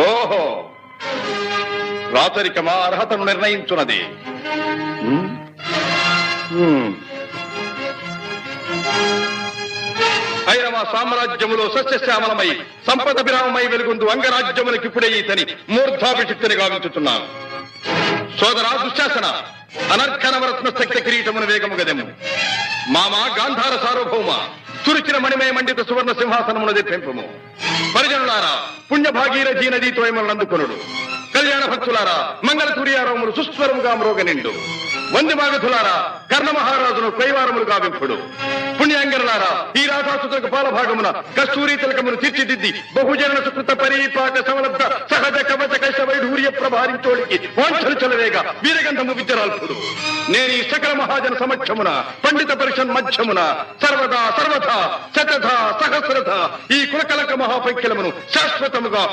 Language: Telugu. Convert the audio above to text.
ఓహో, రాచరికమా అర్హతను నిర్ణయించున్నది. అయిన మా సామ్రాజ్యములో సస్యశ్యామలమై సంపద విరామమై వెలుగుందు అంగరాజ్యములకిప్పుడే ఈతని మూర్ధాభిషిక్తిని గావించుతున్నాను. సోదరా దుశ్శాసన, అనర్ఘనవరత్న శక్తి కిరీటమును వేగము గదెము. మామా గాంధార సార్వభౌమ, తురిచిన మణిమయ మండిత సువర్ణ సింహాసనమును తెప్పింపము. పరిజనులారా, పుణ్య భాగీరథీ నదీతో అందుకొనుడు. కళ్యాణ భక్తులారా, మంగళ తుర్యారములు సుస్వరముగా మ్రోగనిండు. వంది మాగధులారా, కర్ణ మహారాజును కైవారములు గావింపుడు. పుణ్యాంగనులారా, ఈ రాధాసుతులకు పాలభాగమున కస్తూరి తిలకమును తీర్చిదిద్ది బహుజన సుకృత పరీపాక సమలబ్ధ సహజ కవచ కైశ వైఢూర్య ప్రభారించోడికి వాంఛలు చెలవేగా వీరగంధము విద్యరాల్పుడు. నేను ఈ సకల మహాజన సమక్షమున పండిత పరిషన్ మధ్యమున సర్వదా సర్వథా శతథ సహస్రథ ఈ కులకలక మహాపైక్యలమును శాశ్వతముగా